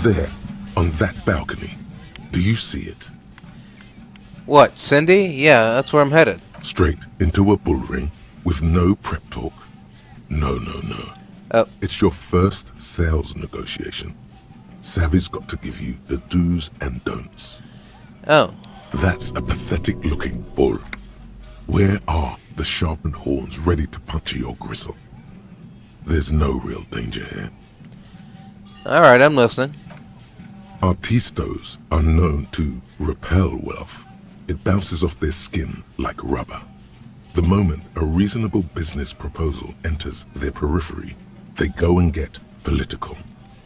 There, on that balcony. Do you see it? What, Cindy? Yeah, that's where I'm headed. Straight into a bull ring with no prep talk. No. Oh. It's your first sales negotiation. Savvy's got to give you the do's and don'ts. Oh. That's a pathetic looking bull. Where are the sharpened horns ready to puncture your gristle? There's no real danger here. Alright, I'm listening. Artistos are known to repel wealth. It bounces off their skin like rubber. The moment a reasonable business proposal enters their periphery, they go and get political.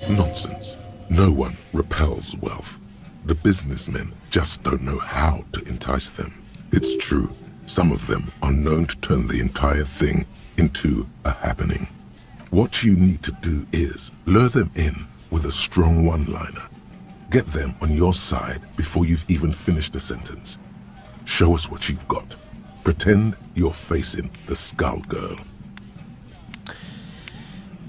Nonsense. No one repels wealth. The businessmen just don't know how to entice them. It's true, some of them are known to turn the entire thing into a happening. What you need to do is lure them in with a strong one-liner. Get them on your side before you've even finished the sentence. Show us what you've got. Pretend you're facing the Skull Girl.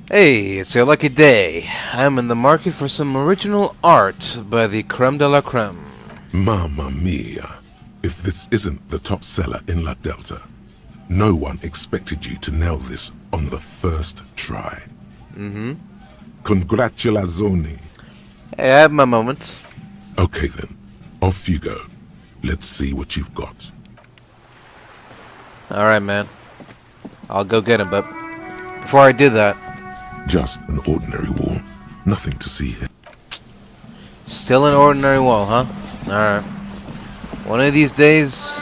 Hey, it's your lucky day. I'm in the market for some original art by the creme de la creme. Mamma mia. If this isn't the top seller in La Delta, no one expected you to nail this on the first try. Congratulazioni. Hey, I have my moments. Okay then, off you go. Let's see what you've got. Alright, man. I'll go get him, but before I do that... Just an ordinary wall. Nothing to see here. Still an ordinary wall, huh? Alright. One of these days,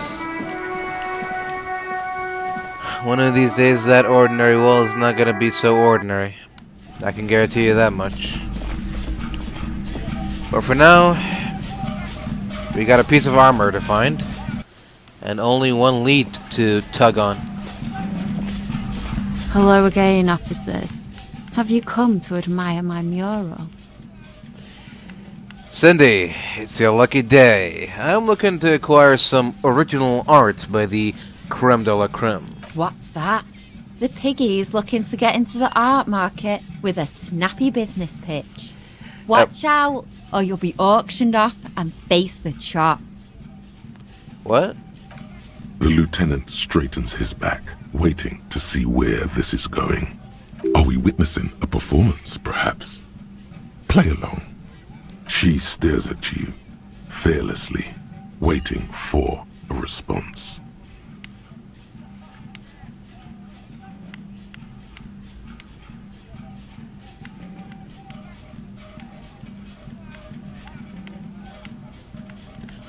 that ordinary wall is not gonna be so ordinary. I can guarantee you that much. But for now, we got a piece of armor to find, and only one lead to tug on. Hello again, officers. Have you come to admire my mural? Cindy, it's your lucky day. I'm looking to acquire some original art by the creme de la creme. What's that? The piggy's looking to get into the art market with a snappy business pitch. Watch out, or you'll be auctioned off and face the chop. What? The lieutenant straightens his back, waiting to see where this is going. Are we witnessing a performance, perhaps? Play along. She stares at you, fearlessly, waiting for a response.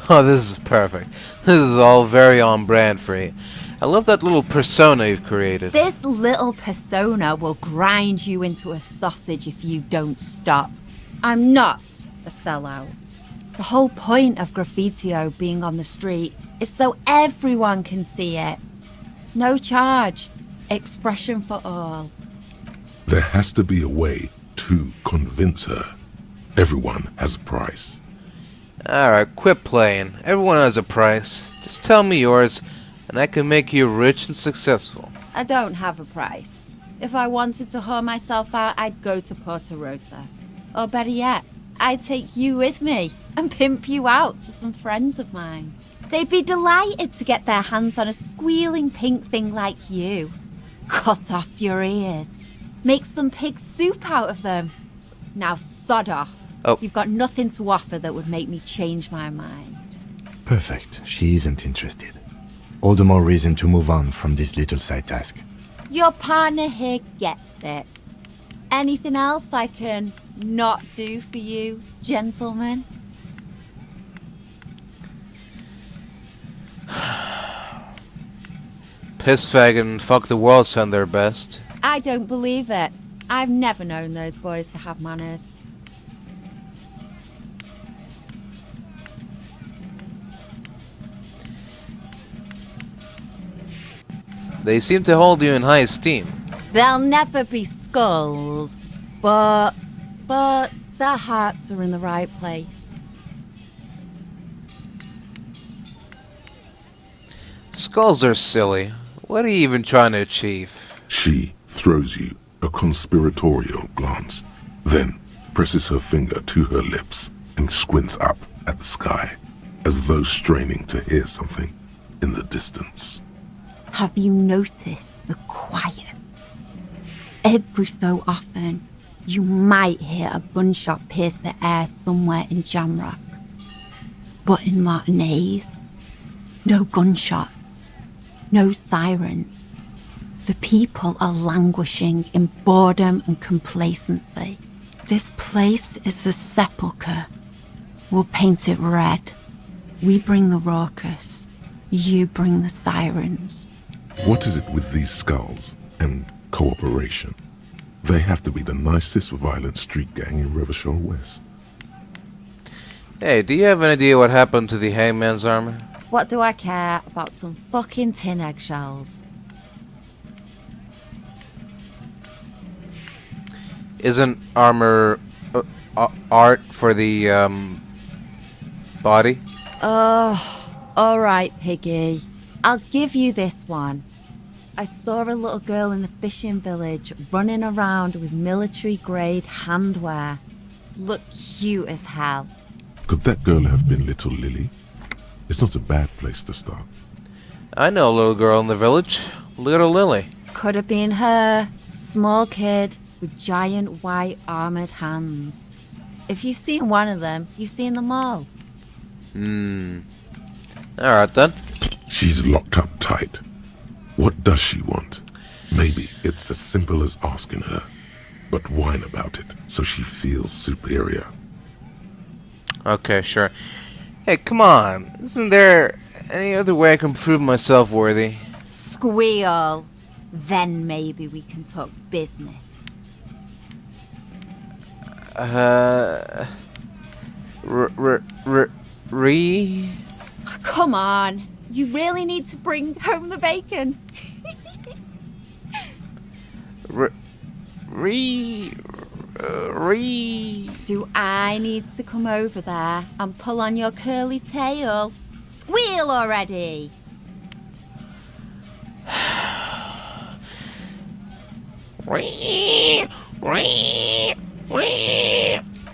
Oh, this is perfect. This is all very on brand for you. I love that little persona you've created. This little persona will grind you into a sausage if you don't stop. I'm not a sellout. The whole point of graffitio being on the street is so everyone can see it. No charge. Expression for all. There has to be a way to convince her. Everyone has a price. Alright, quit playing. Everyone has a price. Just tell me yours, and I can make you rich and successful. I don't have a price. If I wanted to whore myself out, I'd go to Porto Rosa. Or better yet, I'd take you with me and pimp you out to some friends of mine. They'd be delighted to get their hands on a squealing pink thing like you. Cut off your ears. Make some pig soup out of them. Now sod off. Oh. You've got nothing to offer that would make me change my mind. Perfect. She isn't interested. All the more reason to move on from this little side task. Your partner here gets it. Anything else I can not do for you, gentlemen? Piss fag and fuck the world sound their best. I don't believe it. I've never known those boys to have manners. They seem to hold you in high esteem. They'll never be skulls, but their hearts are in the right place. Skulls are silly. What are you even trying to achieve? She throws you a conspiratorial glance, then presses her finger to her lips and squints up at the sky, as though straining to hear something in the distance. Have you noticed the quiet? Every so often, you might hear a gunshot pierce the air somewhere in Jamrock. But in Martinez, no gunshots, no sirens. The people are languishing in boredom and complacency. This place is a sepulchre. We'll paint it red. We bring the raucous. You bring the sirens. What is it with these skulls and cooperation? They have to be the nicest violent street gang in Rivershore West. Hey, do you have an idea what happened to the hangman's armor? What do I care about some fucking tin eggshells? Isn't armor art for the body? Alright, Piggy. I'll give you this one. I saw a little girl in the fishing village running around with military-grade handwear. Looked cute as hell. Could that girl have been little Lily? It's not a bad place to start. I know a little girl in the village. Little Lily. Could have been her. Small kid with giant white armored hands. If you've seen one of them, you've seen them all. Alright then. She's locked up tight. What does she want? Maybe it's as simple as asking her, but whine about it so she feels superior. Okay, sure. Hey, come on. Isn't there any other way I can prove myself worthy? Squeal. Then maybe we can talk business. Come on. You really need to bring home the bacon. Do I need to come over there and pull on your curly tail? Squeal already.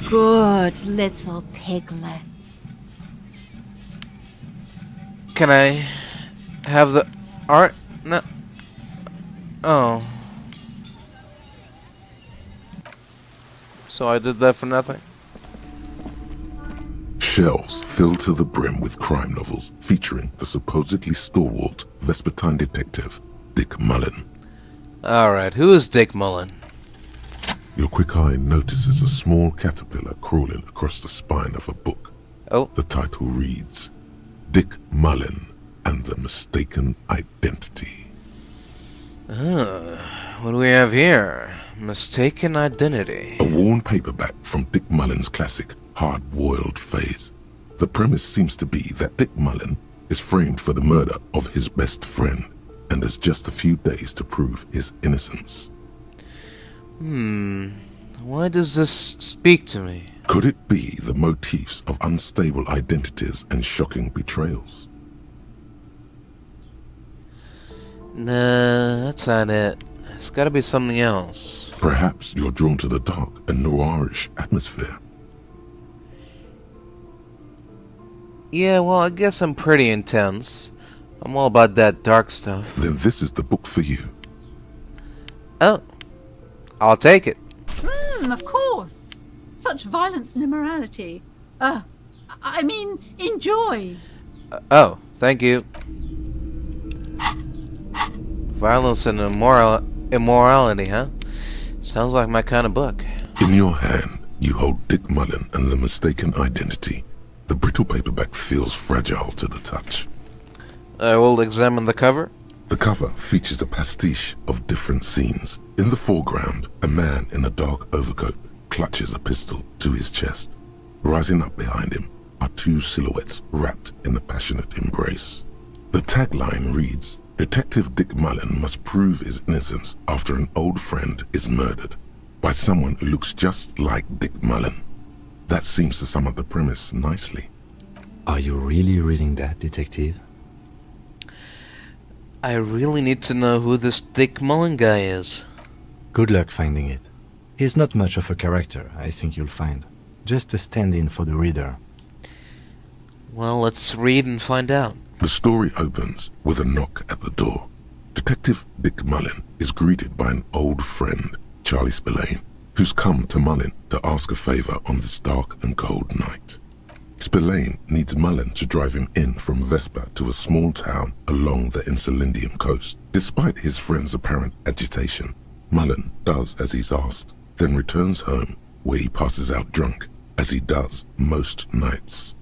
Good little piglet. Can I have the art? No. Oh. So I did that for nothing? Shelves filled to the brim with crime novels featuring the supposedly stalwart Vespertine detective, Dick Mullen. Alright, who is Dick Mullen? Your quick eye notices a small caterpillar crawling across the spine of a book. Oh. The title reads, Dick Mullen and the Mistaken Identity. What do we have here? Mistaken Identity. A worn paperback from Dick Mullen's classic hard-boiled phase. The premise seems to be that Dick Mullen is framed for the murder of his best friend and has just a few days to prove his innocence. Why does this speak to me? Could it be the motifs of unstable identities and shocking betrayals? Nah, that's not it. It's gotta be something else. Perhaps you're drawn to the dark and noirish atmosphere. Yeah, well, I guess I'm pretty intense. I'm all about that dark stuff. Then this is the book for you. Oh. I'll take it. Of course. Such violence and immorality. I mean, enjoy. Oh, thank you. Violence and immorality, huh? Sounds like my kind of book. In your hand, you hold Dick Mullen and the Mistaken Identity. The brittle paperback feels fragile to the touch. I will examine the cover. The cover features a pastiche of different scenes. In the foreground, a man in a dark overcoat clutches a pistol to his chest. Rising up behind him are two silhouettes wrapped in a passionate embrace. The tagline reads, Detective Dick Mullen must prove his innocence after an old friend is murdered by someone who looks just like Dick Mullen. That seems to sum up the premise nicely. Are you really reading that, detective? I really need to know who this Dick Mullen guy is. Good luck finding it. He's not much of a character, I think you'll find. Just a stand-in for the reader. Well, let's read and find out. The story opens with a knock at the door. Detective Dick Mullin is greeted by an old friend, Charlie Spillane, who's come to Mullin to ask a favor on this dark and cold night. Spillane needs Mullin to drive him in from Vespa to a small town along the Elysium coast. Despite his friend's apparent agitation, Mullin does as he's asked, then returns home, where he passes out drunk, as he does most nights.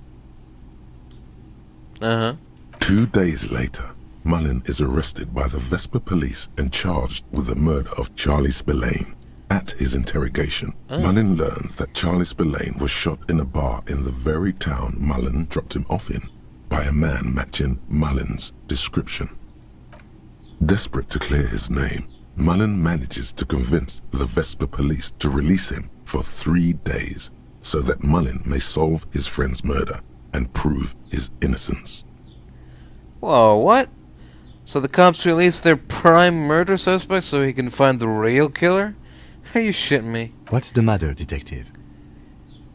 2 days later, Mullin is arrested by the Vespa police and charged with the murder of Charlie Spillane. At his interrogation, Mullin learns that Charlie Spillane was shot in a bar in the very town Mullin dropped him off in by a man matching Mullin's description. Desperate to clear his name, Mullin manages to convince the Vespa police to release him for 3 days so that Mullin may solve his friend's murder and prove his innocence. Whoa, what? So the cops released their prime murder suspect so he can find the real killer? Are you shitting me? What's the matter, detective?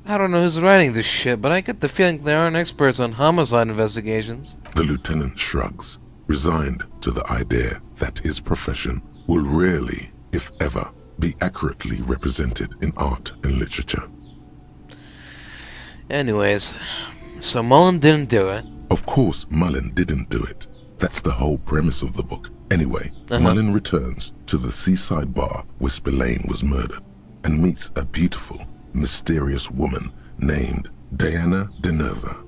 I don't know who's writing this shit, but I get the feeling they aren't experts on homicide investigations. The lieutenant shrugs, resigned to the idea that his profession will rarely, if ever, be accurately represented in art and literature. Anyways, so Mullin didn't do it. Of course, Mullin didn't do it. That's the whole premise of the book. Anyway, Mullin returns to the seaside bar where Spillane was murdered and meets a beautiful, mysterious woman named Diana Deneuve.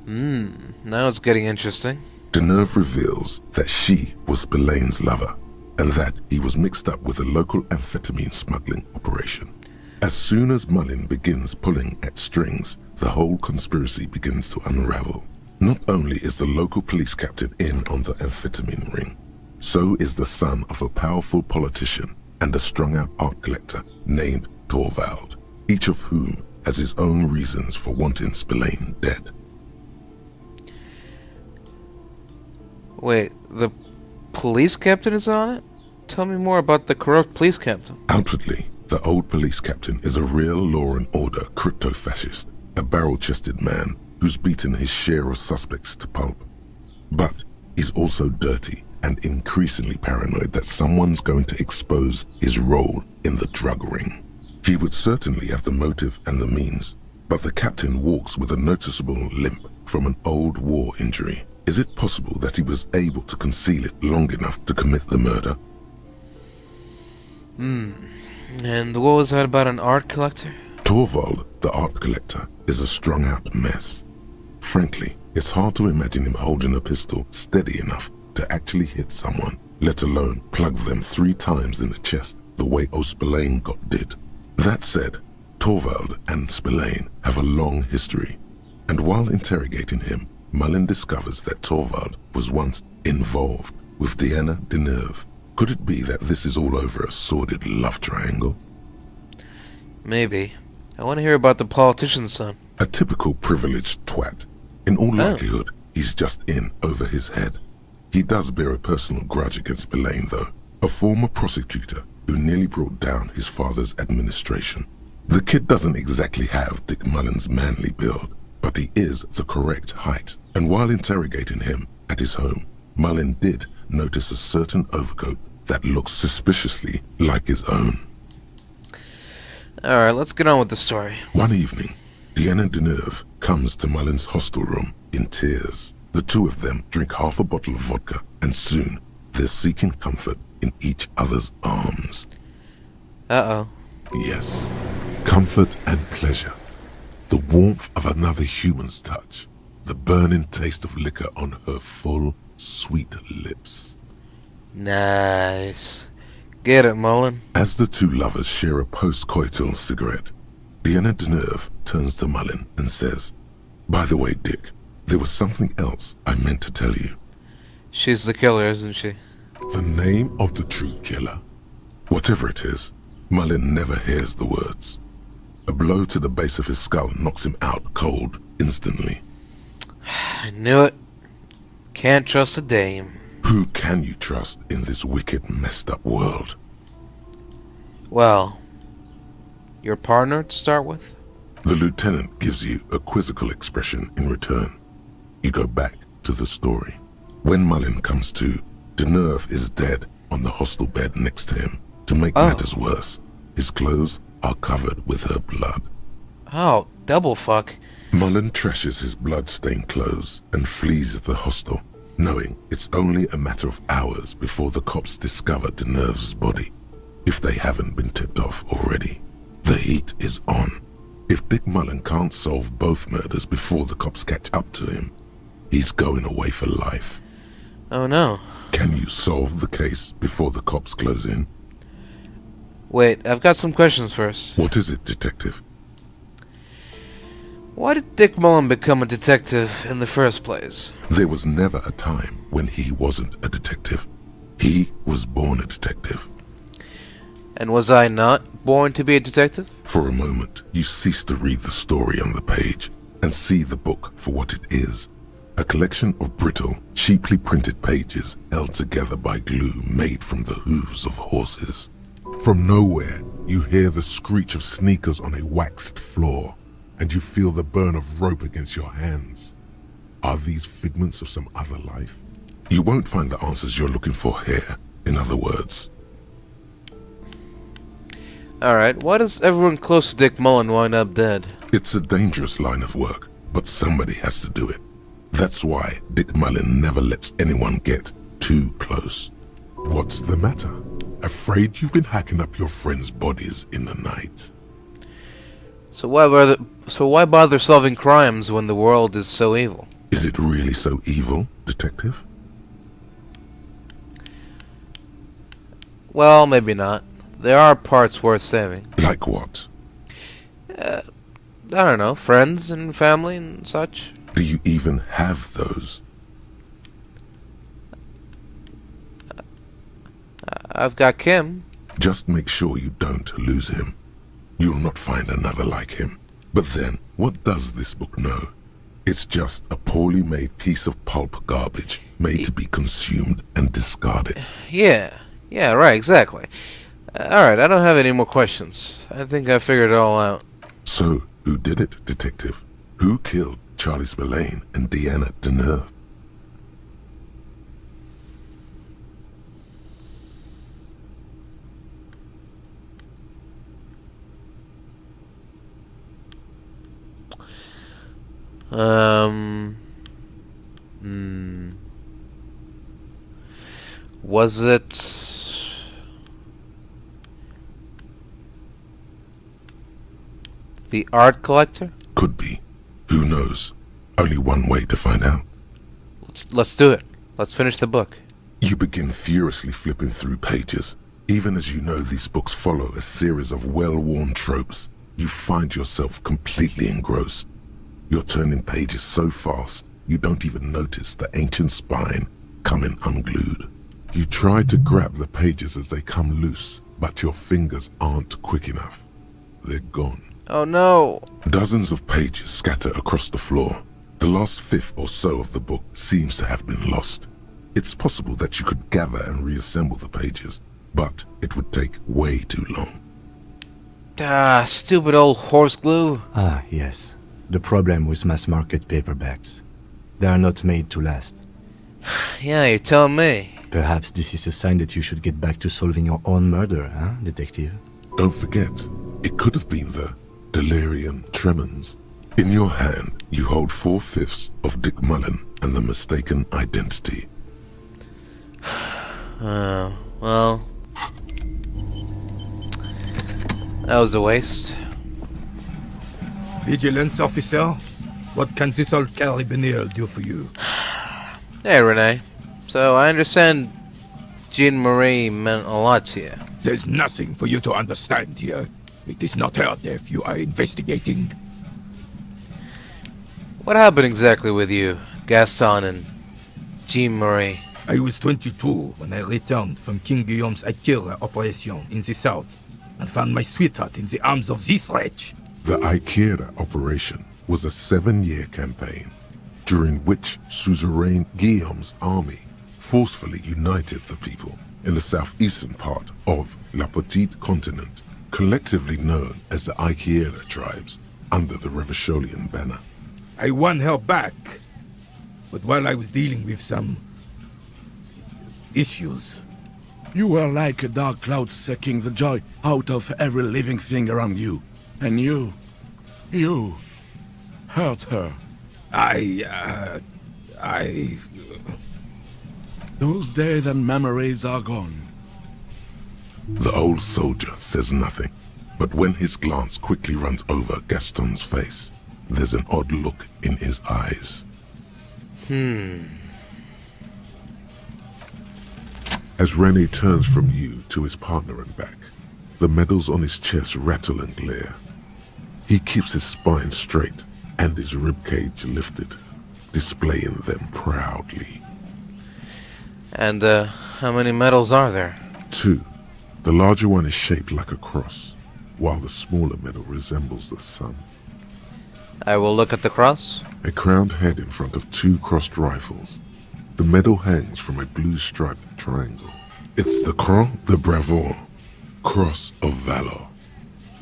Now it's getting interesting. Deneuve reveals that she was Spillane's lover and that he was mixed up with a local amphetamine smuggling operation. As soon as Mullin begins pulling at strings, the whole conspiracy begins to unravel. Not only is the local police captain in on the amphetamine ring, so is the son of a powerful politician and a strung-out art collector named Torvald, each of whom has his own reasons for wanting Spillane dead. Wait, the police captain is on it? Tell me more about the corrupt police captain. Outwardly, the old police captain is a real law and order crypto-fascist, a barrel-chested man who's beaten his share of suspects to pulp. But he's also dirty and increasingly paranoid that someone's going to expose his role in the drug ring. He would certainly have the motive and the means, but the captain walks with a noticeable limp from an old war injury. Is it possible that he was able to conceal it long enough to commit the murder? And what was that about an art collector? Torvald, the art collector, is a strung-out mess. Frankly, it's hard to imagine him holding a pistol steady enough to actually hit someone, let alone plug them 3 times in the chest the way Spillane got did. That said, Torvald and Spillane have a long history, and while interrogating him, Mullin discovers that Torvald was once involved with Diana Deneuve. Could it be that this is all over a sordid love triangle? Maybe. I want to hear about the politician's son. A typical privileged twat. In all likelihood, he's just in over his head. He does bear a personal grudge against Spillane, though, a former prosecutor who nearly brought down his father's administration. The kid doesn't exactly have Dick Mullin's manly build, but he is the correct height, and while interrogating him at his home, Mullin did notice a certain overcoat that looks suspiciously like his own. Alright, let's get on with the story. One evening, Diana Deneuve comes to Mullin's hostel room in tears. The two of them drink half a bottle of vodka, and soon they're seeking comfort in each other's arms. Uh-oh. Yes, comfort and pleasure. The warmth of another human's touch. The burning taste of liquor on her full, sweet lips. Nice. Get it, Mullin. As the two lovers share a post-coital cigarette, Diana Deneuve turns to Mullin and says, "By the way, Dick, there was something else I meant to tell you." She's the killer, isn't she? The name of the true killer. Whatever it is, Mullin never hears the words. A blow to the base of his skull knocks him out cold instantly. I knew it. Can't trust a dame. Who can you trust in this wicked, messed up world? Well, your partner to start with? The lieutenant gives you a quizzical expression in return. You go back to the story. When Mullen comes to, Deneuve is dead on the hostel bed next to him. To make matters worse, his clothes are covered with her blood. Oh, double fuck. Mullen trashes his blood-stained clothes and flees the hostel, knowing it's only a matter of hours before the cops discover Deneuve's body, if they haven't been tipped off already. The heat is on. If Dick Mullen can't solve both murders before the cops catch up to him, he's going away for life. Oh no. Can you solve the case before the cops close in? Wait, I've got some questions first. What is it, detective? Why did Dick Mullen become a detective in the first place? There was never a time when he wasn't a detective. He was born a detective. And was I not born to be a detective? For a moment, you cease to read the story on the page and see the book for what it is. A collection of brittle, cheaply printed pages held together by glue made from the hooves of horses. From nowhere, you hear the screech of sneakers on a waxed floor, and you feel the burn of rope against your hands. Are these figments of some other life? You won't find the answers you're looking for here, in other words. Alright, why does everyone close to Dick Mullen wind up dead? It's a dangerous line of work, but somebody has to do it. That's why Dick Mullen never lets anyone get too close. What's the matter? Afraid you've been hacking up your friends' bodies in the night? So why bother solving crimes when the world is so evil? Is it really so evil, detective? Well, maybe not. There are parts worth saving. Like what? I don't know, friends and family and such. Do you even have those? I've got Kim. Just make sure you don't lose him. You'll not find another like him. But then, what does this book know? It's just a poorly made piece of pulp garbage made to be consumed and discarded. Yeah, right, exactly. Alright, I don't have any more questions. I think I figured it all out. So, who did it, detective? Who killed Charlie Spillane and Deanna Deneuve? Was it the art collector? Could be. Who knows? Only one way to find out. Let's do it. Let's finish the book. You begin furiously flipping through pages. Even as you know these books follow a series of well-worn tropes, you find yourself completely engrossed. You're turning pages so fast, you don't even notice the ancient spine coming unglued. You try to grab the pages as they come loose, but your fingers aren't quick enough. They're gone. Oh no! Dozens of pages scatter across the floor. The last fifth or so of the book seems to have been lost. It's possible that you could gather and reassemble the pages, but it would take way too long. Ah, stupid old horse glue. Ah, yes. The problem with mass-market paperbacks. They are not made to last. Yeah, you're telling me. Perhaps this is a sign that you should get back to solving your own murder, huh, detective? Don't forget, it could have been the delirium tremens. In your hand, you hold 4/5 of Dick Mullen and the mistaken identity. Well, that was a waste. Vigilance officer, what can this old carabinier do for you? Hey, Renee. So, I understand Jean-Marie meant a lot to you. There's nothing for you to understand here. It is not her death you are investigating. What happened exactly with you, Gaston and Jean-Marie? I was 22 when I returned from King Guillaume's Akira operation in the south and found my sweetheart in the arms of this wretch. The Ikeda operation was a 7-year campaign, during which suzerain Guillaume's army forcefully united the people in the southeastern part of La Petite Continent collectively known as the Aikiera tribes under the Revacholian banner. I won her back. But while I was dealing with some issues, You were like a dark cloud sucking the joy out of every living thing around you. And you hurt her. I Those days and memories are gone. The old soldier says nothing, but when his glance quickly runs over Gaston's face, there's an odd look in his eyes. As Rene turns from you to his partner and back, the medals on his chest rattle and glare. He keeps his spine straight and his ribcage lifted, displaying them proudly. And, how many medals are there? 2. The larger one is shaped like a cross, while the smaller medal resembles the sun. I will look at the cross. A crowned head in front of 2 crossed rifles. The medal hangs from a blue striped triangle. It's the Croix de Bravoure, Cross of Valor.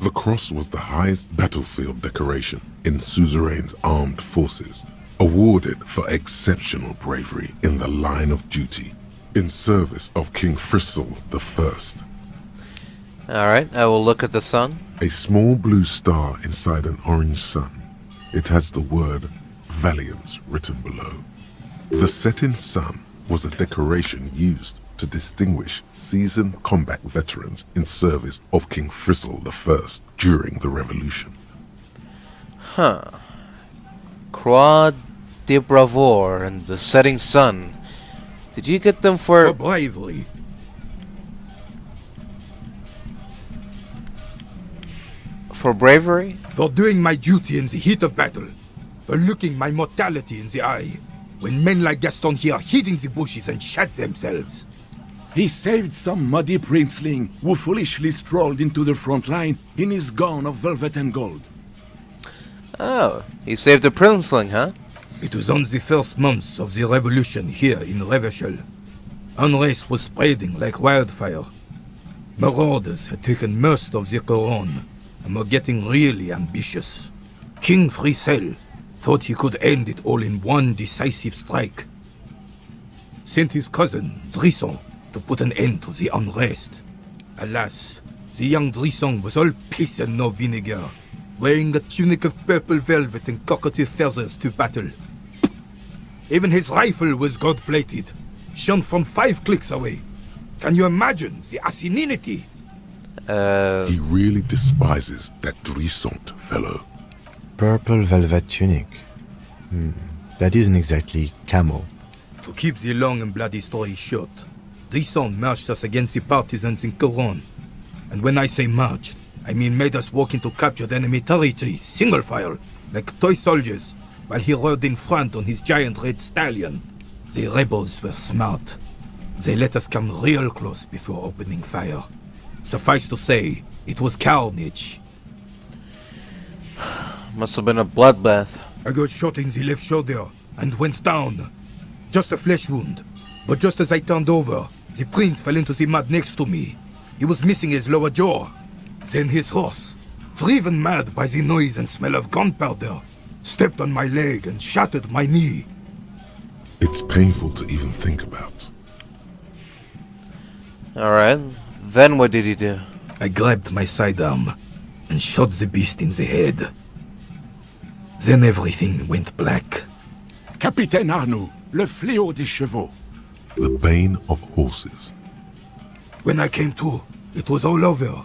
The cross was the highest battlefield decoration in Suzerain's armed forces, awarded for exceptional bravery in the line of duty, in service of King Frizzle I. Alright, I will look at the sun. A small blue star inside an orange sun. It has the word Valiance written below. The setting sun was a decoration used to distinguish seasoned combat veterans in service of King Frizzle I during the Revolution. Croix de Bravoure and the setting sun. Did you get them for bravery. For bravery? For doing my duty in the heat of battle. For looking my mortality in the eye. When men like Gaston here hid in the bushes and shot themselves. He saved some muddy princeling who foolishly strolled into the front line in his gown of velvet and gold. Oh, he saved a princeling, huh? It was on the first months of the revolution here in Revachol. Unrest was spreading like wildfire. Marauders had taken most of the Couronne and were getting really ambitious. King Frizzle thought he could end it all in one decisive strike. Sent his cousin, Drisson, to put an end to the unrest. Alas, the young Drisson was all piss and no vinegar, wearing a tunic of purple velvet and cockatiel feathers to battle. Even his rifle was gold-plated, shone from 5 clicks away. Can you imagine the asininity? He really despises that Drisson fellow. Purple velvet tunic. That isn't exactly camo. To keep the long and bloody story short, Drisson marched us against the partisans in Couronne. And when I say marched, I mean made us walk into captured enemy territory, single file, like toy soldiers, while he rode in front on his giant red stallion. The rebels were smart. They let us come real close before opening fire. Suffice to say, it was carnage. Must have been a bloodbath. I got shot in the left shoulder and went down. Just a flesh wound. But just as I turned over, the prince fell into the mud next to me. He was missing his lower jaw. Then his horse, driven mad by the noise and smell of gunpowder, stepped on my leg and shattered my knee. It's painful to even think about. Alright, then what did he do? I grabbed my sidearm and shot the beast in the head. Then everything went black. Capitaine Arnoux, le fléau des chevaux. The bane of horses. When I came to, it was all over.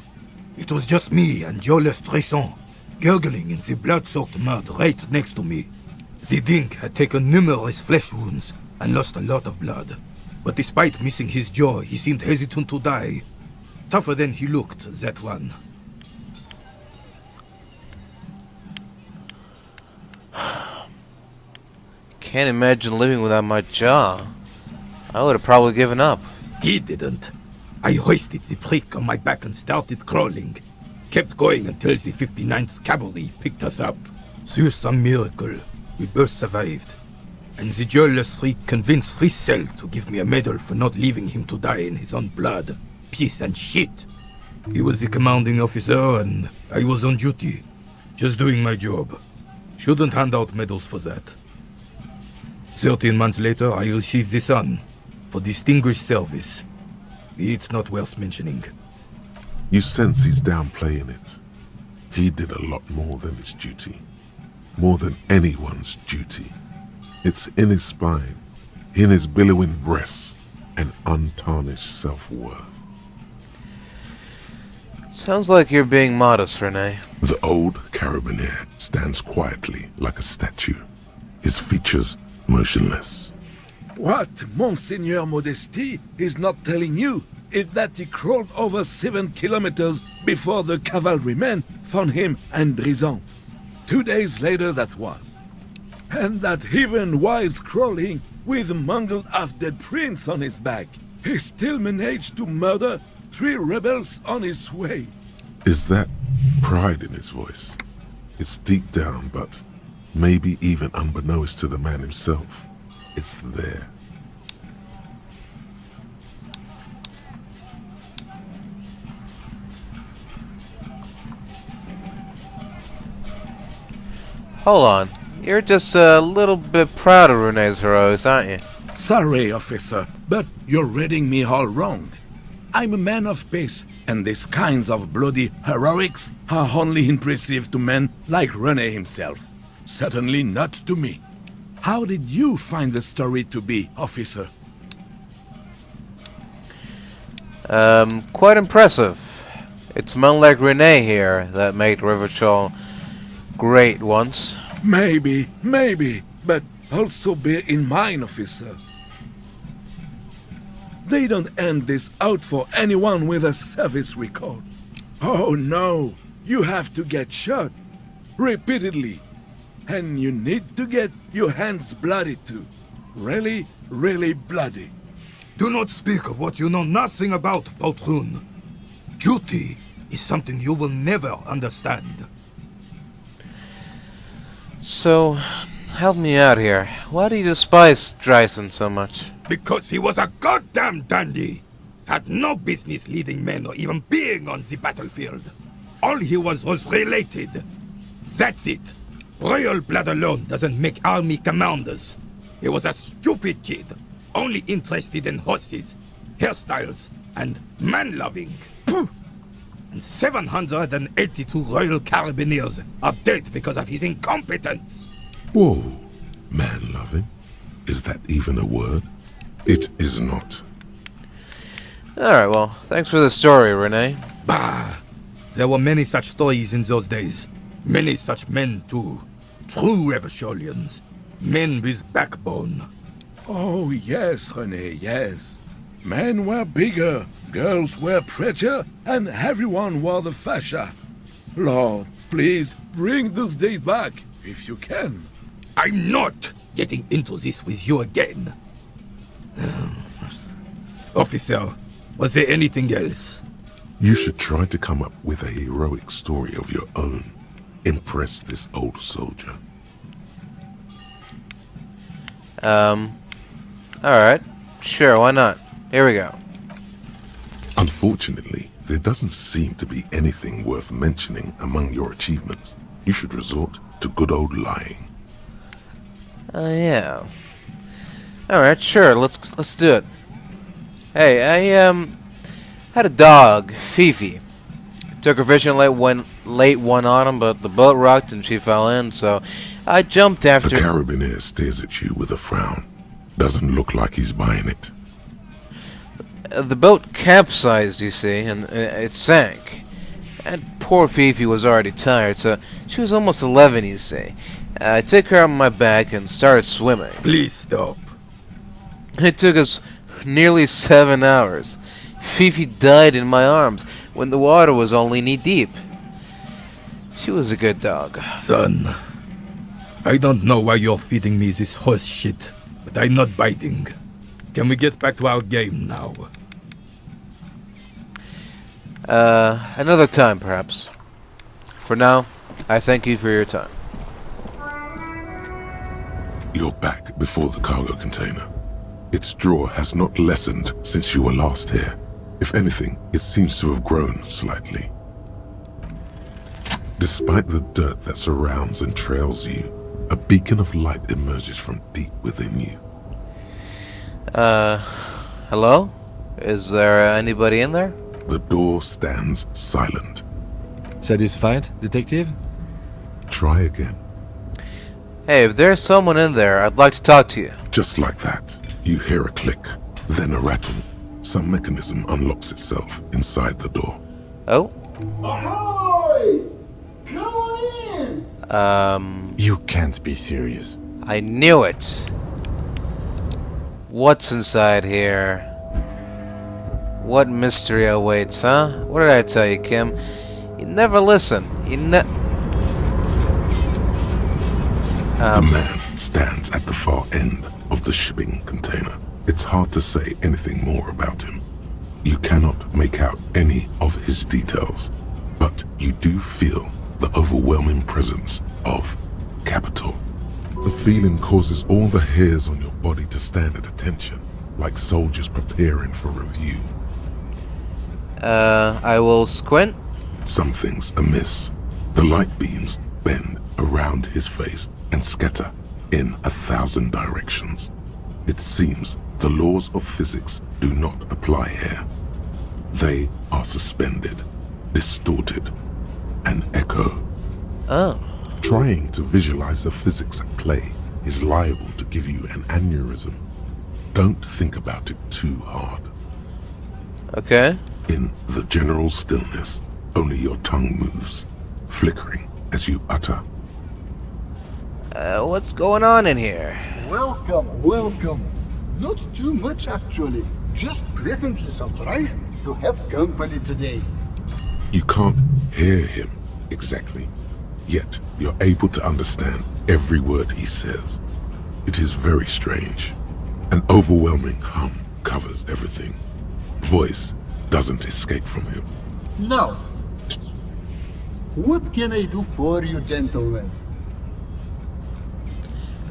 It was just me and Jolas Tresson, gurgling in the blood-soaked mud right next to me. The dink had taken numerous flesh wounds and lost a lot of blood. But despite missing his jaw, he seemed hesitant to die. Tougher than he looked, that one. Can't imagine living without my jaw. I would have probably given up. He didn't. I hoisted the prick on my back and started crawling. Kept going until the 59th Cavalry picked us up. Through some miracle, we both survived. And the jealous freak convinced Frizzle to give me a medal for not leaving him to die in his own blood. Piece and shit. He was the commanding officer and I was on duty. Just doing my job. Shouldn't hand out medals for that. 13 months later, I received the Sun for distinguished service. It's not worth mentioning. You sense he's downplaying it. He did a lot more than his duty. More than anyone's duty. It's in his spine, in his billowing breasts, and untarnished self-worth. Sounds like you're being modest, Rene. The old carabinier stands quietly like a statue, his features motionless. What Monseigneur Modesty is not telling you is that he crawled over 7 kilometers before the cavalrymen found him and Drison. 2 days later that was. And that even while crawling with a mangled half-dead prince on his back, he still managed to murder 3 rebels on his way. Is that pride in his voice? It's deep down, but maybe even unbeknownst to the man himself, it's there. Hold on. You're just a little bit proud of Rene's heroics, aren't you? Sorry, officer, but you're reading me all wrong. I'm a man of peace, and these kinds of bloody heroics are only impressive to men like Rene himself. Certainly not to me. How did you find the story to be, officer? Quite impressive. It's men like Rene here that made Rivachol great once. Maybe, but also bear in mind, officer. They don't hand this out for anyone with a service record. Oh no, you have to get shot. Repeatedly. And you need to get your hands bloody too. Really, really bloody. Do not speak of what you know nothing about, Poltroon. Duty is something you will never understand. So, help me out here. Why do you despise Drison so much? Because he was a goddamn dandy. Had no business leading men or even being on the battlefield. All he was related. That's it. Royal blood alone doesn't make army commanders. He was a stupid kid, only interested in horses, hairstyles, and man-loving. Pooh! And 782 Royal Carabineers are dead because of his incompetence. Whoa, man-loving? Is that even a word? It is not. Alright, well, thanks for the story, Rene. Bah! There were many such stories in those days. Many such men, too. True Revacholians. Men with backbone. Oh yes, Rene, yes. Men were bigger, girls were prettier, and everyone wore the fascia. Lord, please bring those days back, if you can. I'm not getting into this with you again. Officer, was there anything else? You should try to come up with a heroic story of your own. Impress this old soldier. Alright. Sure, why not? Here we go. Unfortunately, there doesn't seem to be anything worth mentioning among your achievements. You should resort to good old lying. Yeah. Alright, sure, let's do it. Hey, I had a dog, Fifi. Took her fishing late one autumn, but the boat rocked and she fell in, so I jumped after... The carabiner stares at you with a frown. Doesn't look like he's buying it. The boat capsized, you see, and it sank. And poor Fifi was already tired, so she was almost 11, you see. I took her on my back and started swimming. Please stop. It took us nearly 7 hours. Fifi died in my arms when the water was only knee-deep. She was a good dog. Son, I don't know why you're feeding me this horse shit, but I'm not biting. Can we get back to our game now? Another time, perhaps. For now, I thank you for your time. You're back before the cargo container. Its draw has not lessened since you were last here. If anything, it seems to have grown slightly. Despite the dirt that surrounds and trails you, a beacon of light emerges from deep within you. Hello? Is there anybody in there? The door stands silent. Satisfied, detective? Try again. Hey, if there's someone in there, I'd like to talk to you. Just like that, you hear a click, then a rattle. Some mechanism unlocks itself inside the door. Oh? Ahoy! Come on in! You can't be serious. I knew it. What's inside here? What mystery awaits, huh? What did I tell you, Kim? You never listen. The man stands at the far end of the shipping container. It's hard to say anything more about him. You cannot make out any of his details, but you do feel the overwhelming presence of capital. The feeling causes all the hairs on your body to stand at attention, like soldiers preparing for review. I will squint. Something's amiss. The light beams bend around his face and scatter in 1,000 directions. It seems the laws of physics do not apply here. They are suspended, distorted, and echo. Oh. Trying to visualize the physics at play is liable to give you an aneurysm. Don't think about it too hard. Okay. In the general stillness, only your tongue moves, flickering as you utter. What's going on in here? Welcome, welcome. Not too much actually. Just pleasantly surprised to have company today. You can't hear him exactly, yet you're able to understand every word he says. It is very strange. An overwhelming hum covers everything. Voice doesn't escape from him. Now, what can I do for you, gentlemen?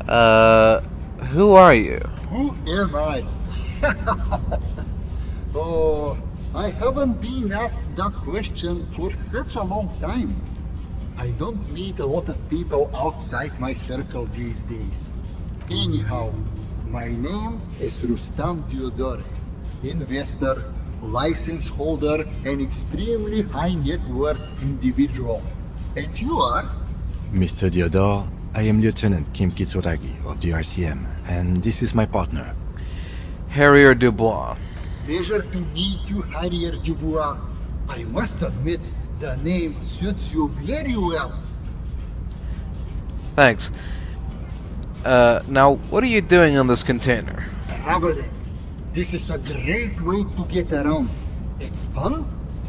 Who are you? Who am I? Oh, I haven't been asked that question for such a long time. I don't meet a lot of people outside my circle these days. Anyhow, my name is Rustam Diodore, investor, license holder, and extremely high net worth individual. And you are? Mr. Diodore, I am Lieutenant Kim Kitsuragi of the RCM, and this is my partner. Harrier Dubois. Pleasure to meet you, Harrier Dubois. I must admit, the name suits you very well. Thanks. Now, what are you doing in this container? Traveling. This is a great way to get around. It's fun,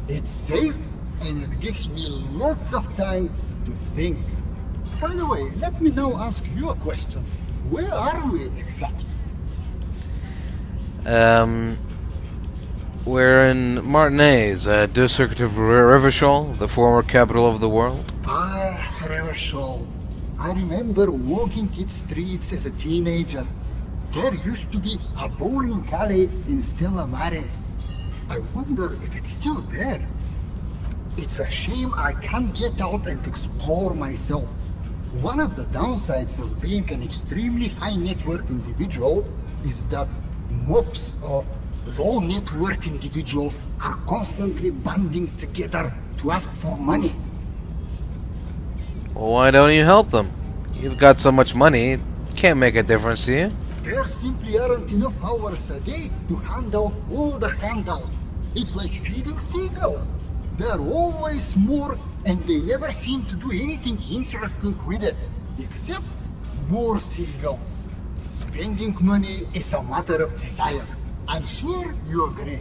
it's safe, and it gives me lots of time to think. By the way, let me now ask you a question. Where are we exactly? We're in Martinez, district of Revachol, the former capital of the world. Ah, Revachol. I remember walking its streets as a teenager. There used to be a bowling alley in Stella Maris. I wonder if it's still there. It's a shame I can't get out and explore myself. One of the downsides of being an extremely high net worth individual is that mobs of low net worth individuals are constantly banding together to ask for money. Well, why don't you help them? You've got so much money, it can't make a difference to you. There simply aren't enough hours a day to hand out all the handouts. It's like feeding seagulls. There are always more, and they never seem to do anything interesting with it, except more seagulls. Spending money is a matter of desire. I'm sure you agree.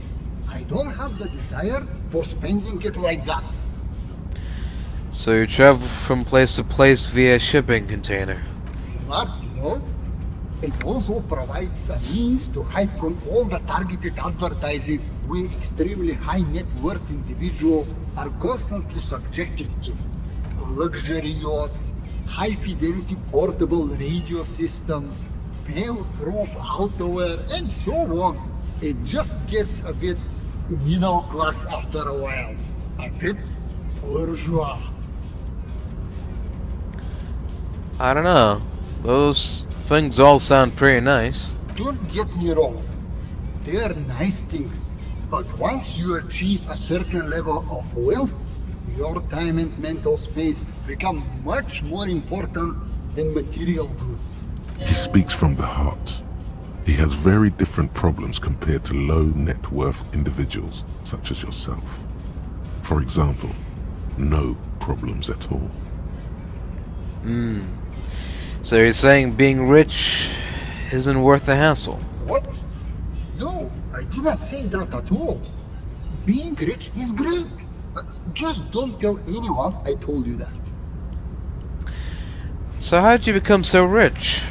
I don't have the desire for spending it like that. So you travel from place to place via shipping container. Smart, you know? It also provides a means to hide from all the targeted advertising we extremely high net worth individuals are constantly subjected to. Luxury yachts, high fidelity portable radio systems, fail-proof outerwear, and so on. It just gets a bit Middle class after a while. A bit bourgeois. I don't know. Those things all sound pretty nice. Don't get me wrong. They are nice things. But once you achieve a certain level of wealth, your time and mental space become much more important than material goods. He speaks from the heart. He has very different problems compared to low net worth individuals such as yourself. For example, no problems at all. So you're saying being rich isn't worth the hassle? What? No, I did not say that at all. Being rich is great. Just don't tell anyone I told you that. So how'd you become so rich?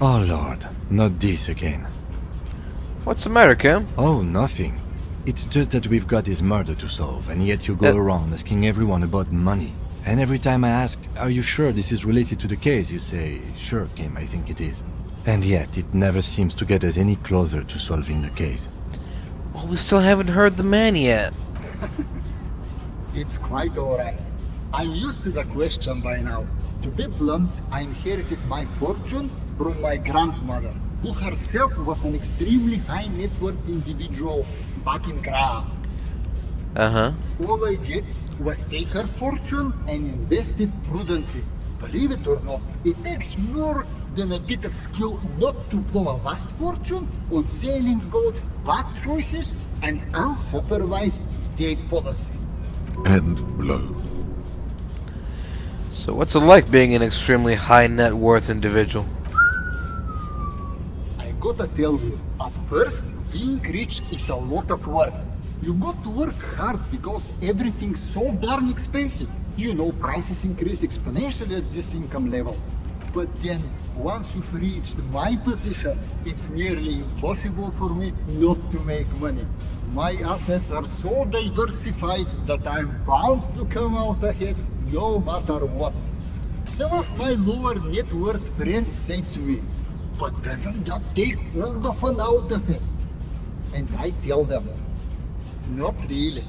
Oh lord, not this again. What's the matter, Kim? Oh, nothing. It's just that we've got this murder to solve, and yet you go around asking everyone about money. And every time I ask, are you sure this is related to the case, you say, sure, Kim, I think it is. And yet, it never seems to get us any closer to solving the case. Well, we still haven't heard the man yet. It's quite alright. I'm used to the question by now. To be blunt, I inherited my fortune from my grandmother, who herself was an extremely high net worth individual back in Graft. Uh-huh. All I did was take her fortune and invest it prudently. Believe it or not, it takes more than a bit of skill not to blow a vast fortune on sailing boats, bad choices, and unsupervised state policy. And blow. So what's it like being an extremely high net worth individual? I gotta tell you, at first, being rich is a lot of work. You've got to work hard because everything's so darn expensive. You know, prices increase exponentially at this income level. But then, once you've reached my position, it's nearly impossible for me not to make money. My assets are so diversified that I'm bound to come out ahead no matter what. Some of my lower net worth friends say to me, but doesn't that take all the fun out of it? And I tell them, not really.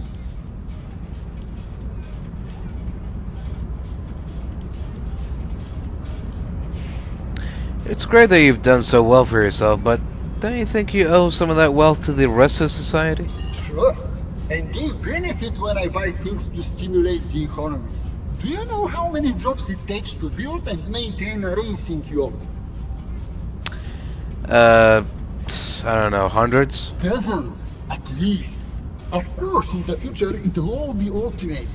It's great that you've done so well for yourself, but don't you think you owe some of that wealth to the rest of society? Sure. And they benefit when I buy things to stimulate the economy. Do you know how many jobs it takes to build and maintain a racing yacht? I don't know, hundreds? Dozens, at least. Of course, in the future, it'll all be automated.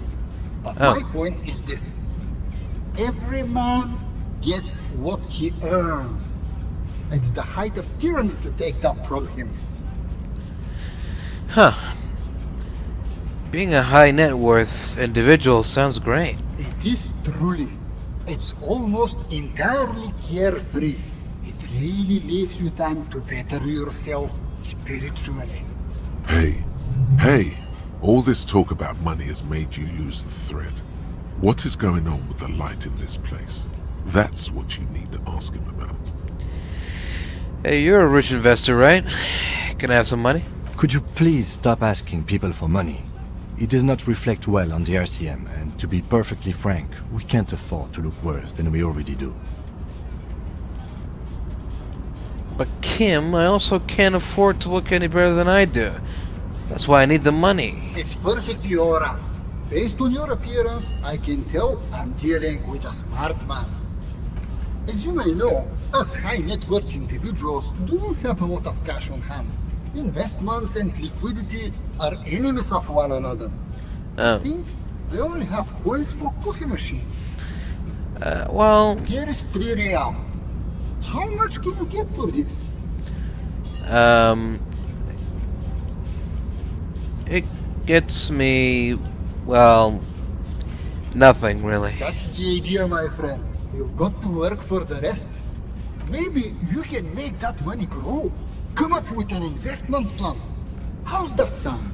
But Oh. my point is this. Every man gets what he earns. It's the height of tyranny to take that from him. Huh. Being a high net worth individual sounds great. It is truly. It's almost entirely carefree. It really leaves you time to better yourself spiritually. Hey, all this talk about money has made you lose the thread. What is going on with the light in this place? That's what you need to ask him about. Hey, you're a rich investor, right? Can I have some money? Could you please stop asking people for money? It does not reflect well on the RCM, and to be perfectly frank, we can't afford to look worse than we already do. But Kim, I also can't afford to look any better than I do. That's why I need the money. It's perfectly alright. Based on your appearance, I can tell I'm dealing with a smart man. As you may know, us high net worth individuals do not have a lot of cash on hand. Investments and liquidity are enemies of one another. I Oh, think I only have coins for coffee machines. well, Here is 3 real. How much can you get for this? it gets me, well, nothing really. That's the idea, my friend. You've got to work for the rest. Maybe you can make that money grow. Come up with an investment plan. How's that sound?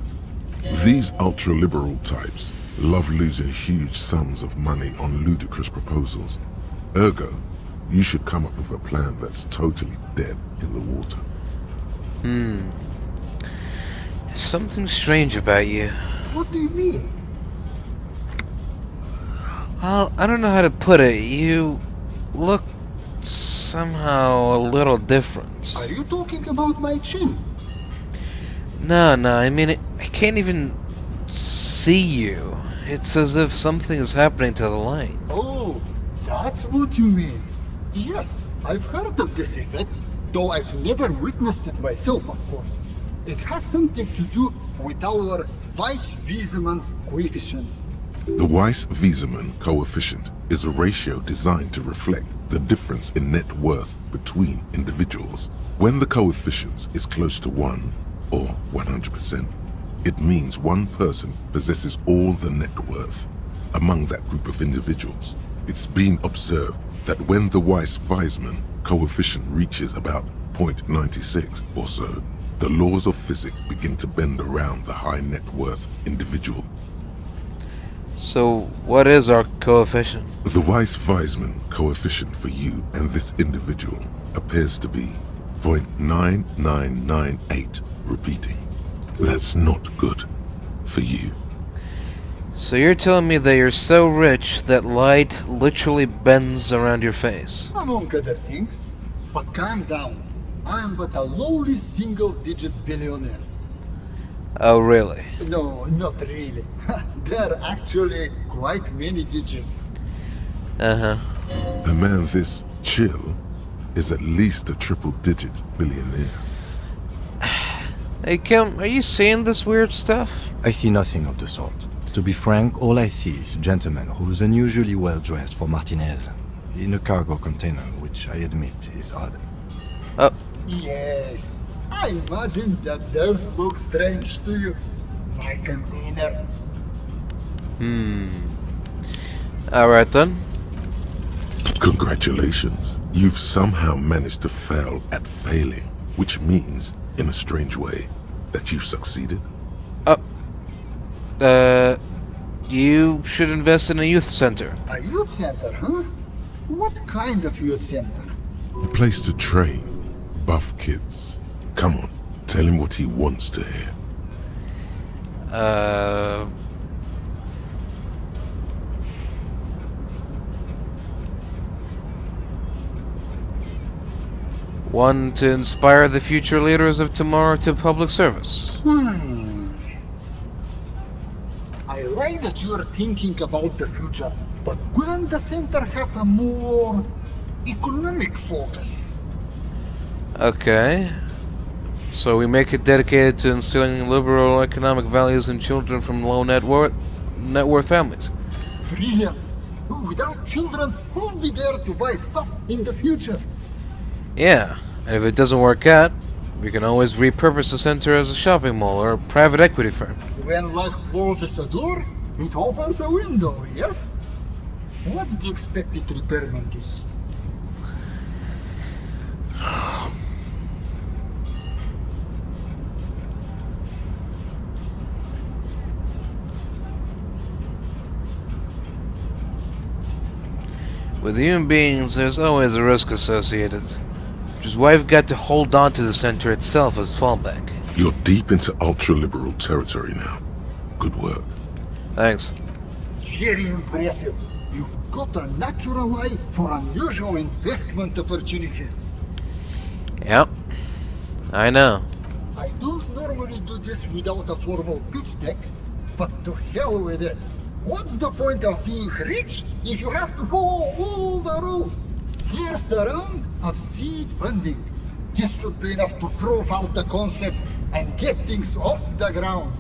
These ultra-liberal types love losing huge sums of money on ludicrous proposals. Ergo, you should come up with a plan that's totally dead in the water. Something strange about you. What do you mean? Well, I don't know how to put it. You look somehow a little different. Are you talking about my chin? No, I mean, I can't even see you. It's as if something is happening to the light. Oh, that's what you mean. Yes, I've heard of this effect, though I've never witnessed it myself, of course. It has something to do with our Weiss-Wiesemann coefficient. The Weiss-Wiesemann coefficient is a ratio designed to reflect the difference in net worth between individuals. When the coefficient is close to 1, or 100%, it means one person possesses all the net worth. Among that group of individuals, it's been observed that when the Weiss-Wiesemann coefficient reaches about 0.96 or so, the laws of physics begin to bend around the high net worth individual. So, what is our coefficient? The Weiss-Wiesemann coefficient for you and this individual appears to be 0.9998, repeating. That's not good for you. So you're telling me that you're so rich that light literally bends around your face? Among other things. But calm down. I'm but a lowly single-digit billionaire. Oh, really? No, not really. There are actually quite many digits. Uh-huh. A man this chill is at least a triple-digit billionaire. Hey, Kim, are you seeing this weird stuff? I see nothing of the sort. To be frank, all I see is a gentleman who's unusually well dressed for Martinez, in a cargo container, which I admit is odd. Oh, Yes, I imagine that does look strange to you. My container. alright then. Congratulations. You've somehow managed to fail at failing, which means, in a strange way, that you've succeeded. You should invest in a youth center. A youth center, huh? What kind of youth center? A place to train buff kids. Come on, tell him what he wants to hear. One to inspire the future leaders of tomorrow to public service. I like that you're thinking about the future, but couldn't the center have a more economic focus? Okay. So we make it dedicated to instilling liberal economic values in children from low net worth families. Brilliant! Without children, who'll be there to buy stuff in the future? Yeah, and if it doesn't work out, we can always repurpose the center as a shopping mall or a private equity firm. When life closes a door, it opens a window, yes? What's the expected return on this? With human beings, there's always a risk associated, which is why we've got to hold on to the center itself as fallback. You're deep into ultra-liberal territory now. Good work. Thanks. Very impressive. You've got a natural eye for unusual investment opportunities. Yep. I know. I don't normally do this without a formal pitch deck, but to hell with it. What's the point of being rich if you have to follow all the rules? Here's a round of seed funding. This should be enough to prove out the concept and get things off the ground.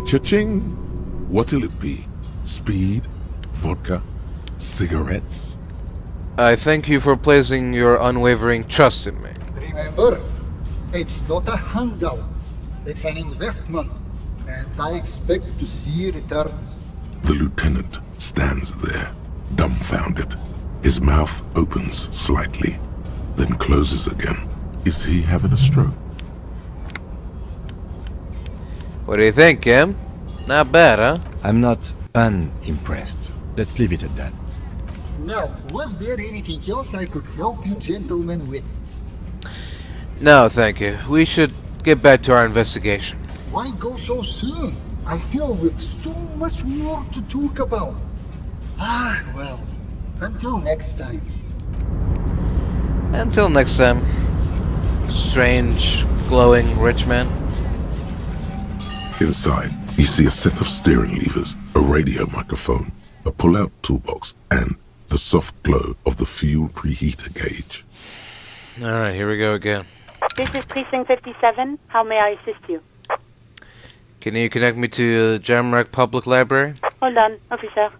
Cha-ching! What'll it be? Speed? Vodka? Cigarettes? I thank you for placing your unwavering trust in me. Remember, it's not a handout. It's an investment, and I expect to see returns. The lieutenant stands there, dumbfounded. His mouth opens slightly, then closes again. Is he having a stroke? What do you think, Kim? Not bad, huh? I'm not unimpressed. Let's leave it at that. Now, was there anything else I could help you gentlemen with? No, thank you. We should get back to our investigation. Why go so soon? I feel we've so much more to talk about. Ah, well, until next time. Until next time, strange, glowing rich man. Inside, you see a set of steering levers, a radio microphone, a pull-out toolbox, and the soft glow of the fuel preheater gauge. Alright, here we go again. This is Precinct 57. How may I assist you? Can you connect me to the Jamrock Public Library? Hold on, officer.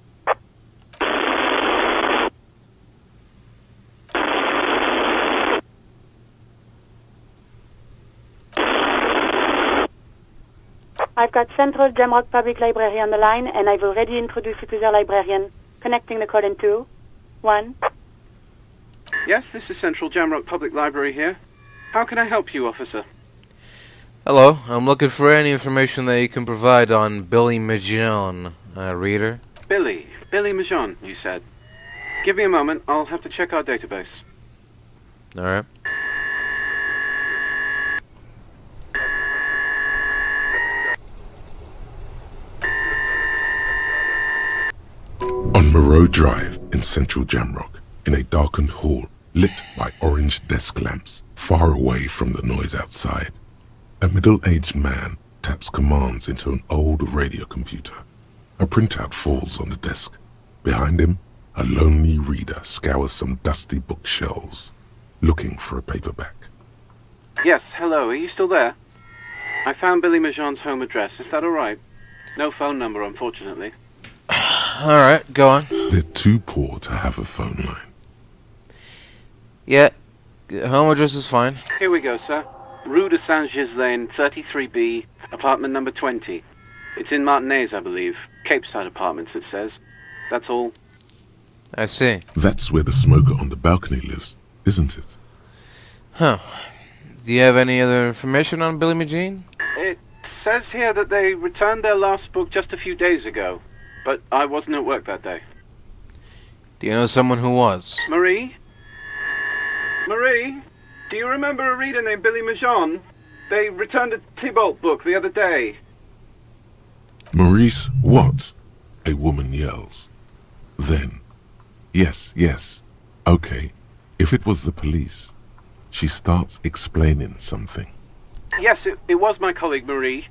I've got Central Jamrock Public Library on the line, and I've already introduced you to their librarian. Connecting the call in 2, 1. Yes, this is Central Jamrock Public Library here. How can I help you, officer? Hello, I'm looking for any information that you can provide on Billy Majon, reader. Billy Majon, you said. Give me a moment, I'll have to check our database. Alright. On Moreau Drive in central Jamrock, in a darkened hall lit by orange desk lamps far away from the noise outside, a middle-aged man taps commands into an old radio computer. A printout falls on the desk. Behind him, a lonely reader scours some dusty bookshelves, looking for a paperback. Yes, hello, are you still there? I found Billy Majon's home address, is that alright? No phone number, unfortunately. Alright, go on. They're too poor to have a phone line. Yeah, home address is fine. Here we go, sir. Rue de Saint-Ghislain, 33B, apartment number 20. It's in Martinez, I believe. Cape Side Apartments, it says. That's all. I see. That's where the smoker on the balcony lives, isn't it? Huh. Do you have any other information on Billy Majon? It says here that they returned their last book just a few days ago, but I wasn't at work that day. Do you know someone who was? Marie? Marie? Do you remember a reader named Billy Majon? They returned a Tybalt book the other day. Maurice, what? A woman yells. Then, yes, okay, if it was the police. She starts explaining something. Yes, it was my colleague Marie.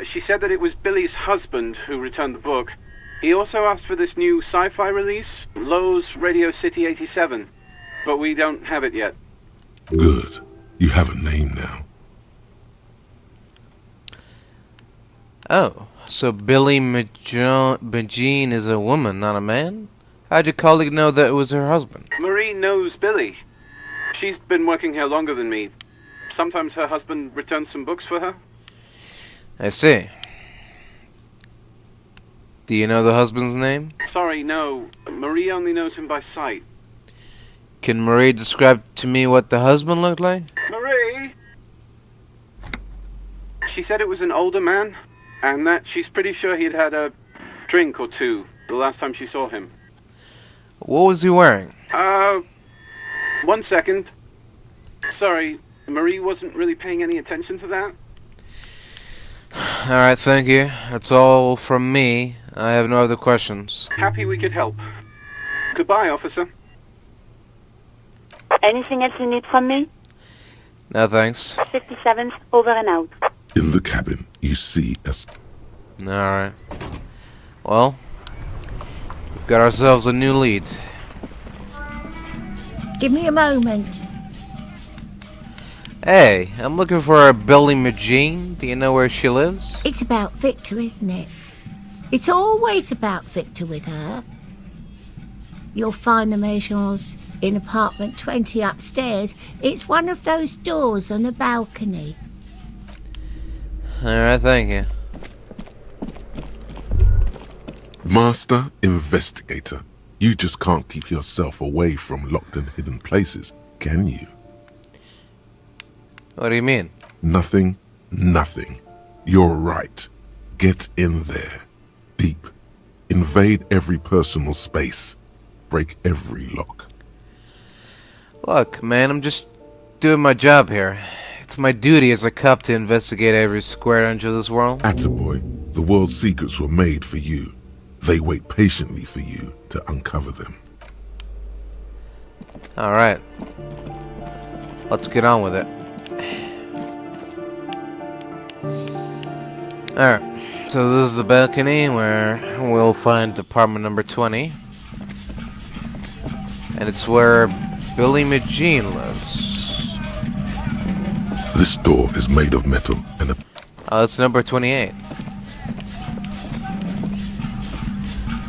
She said that it was Billy's husband who returned the book. He also asked for this new sci-fi release, Lowe's Radio City 87, but we don't have it yet. Good. You have a name now. Oh, so Billy Majon is a woman, not a man? How'd your colleague know that it was her husband? Marie knows Billy. She's been working here longer than me. Sometimes her husband returns some books for her. I see. Do you know the husband's name? Sorry, no. Marie only knows him by sight. Can Marie describe to me what the husband looked like? Marie! She said it was an older man, and that she's pretty sure he'd had a drink or two the last time she saw him. What was he wearing? 1 second. Sorry, Marie wasn't really paying any attention to that. Alright, thank you. That's all from me. I have no other questions. Happy we could help. Goodbye, officer. Anything else you need from me? No thanks. 57th, over and out. In the cabin, you see us. Alright. Well, we've got ourselves a new lead. Give me a moment. Hey, I'm looking for a Billy Majon. Do you know where she lives? It's about Victor, isn't it? It's always about Victor with her. You'll find the Maisons in apartment 20 upstairs. It's one of those doors on the balcony. Alright, thank you. Master Investigator, you just can't keep yourself away from locked and hidden places, can you? What do you mean? Nothing. You're right. Get in there. Deep. Invade every personal space. Break every lock. Look, man, I'm just doing my job here. It's my duty as a cop to investigate every square inch of this world. Attaboy, the world's secrets were made for you. They wait patiently for you to uncover them. Alright. Let's get on with it. Alright. So this is the balcony where we'll find apartment number 20. And it's where Billy McGean lives. This door is made of metal and a... Oh, it's number 28.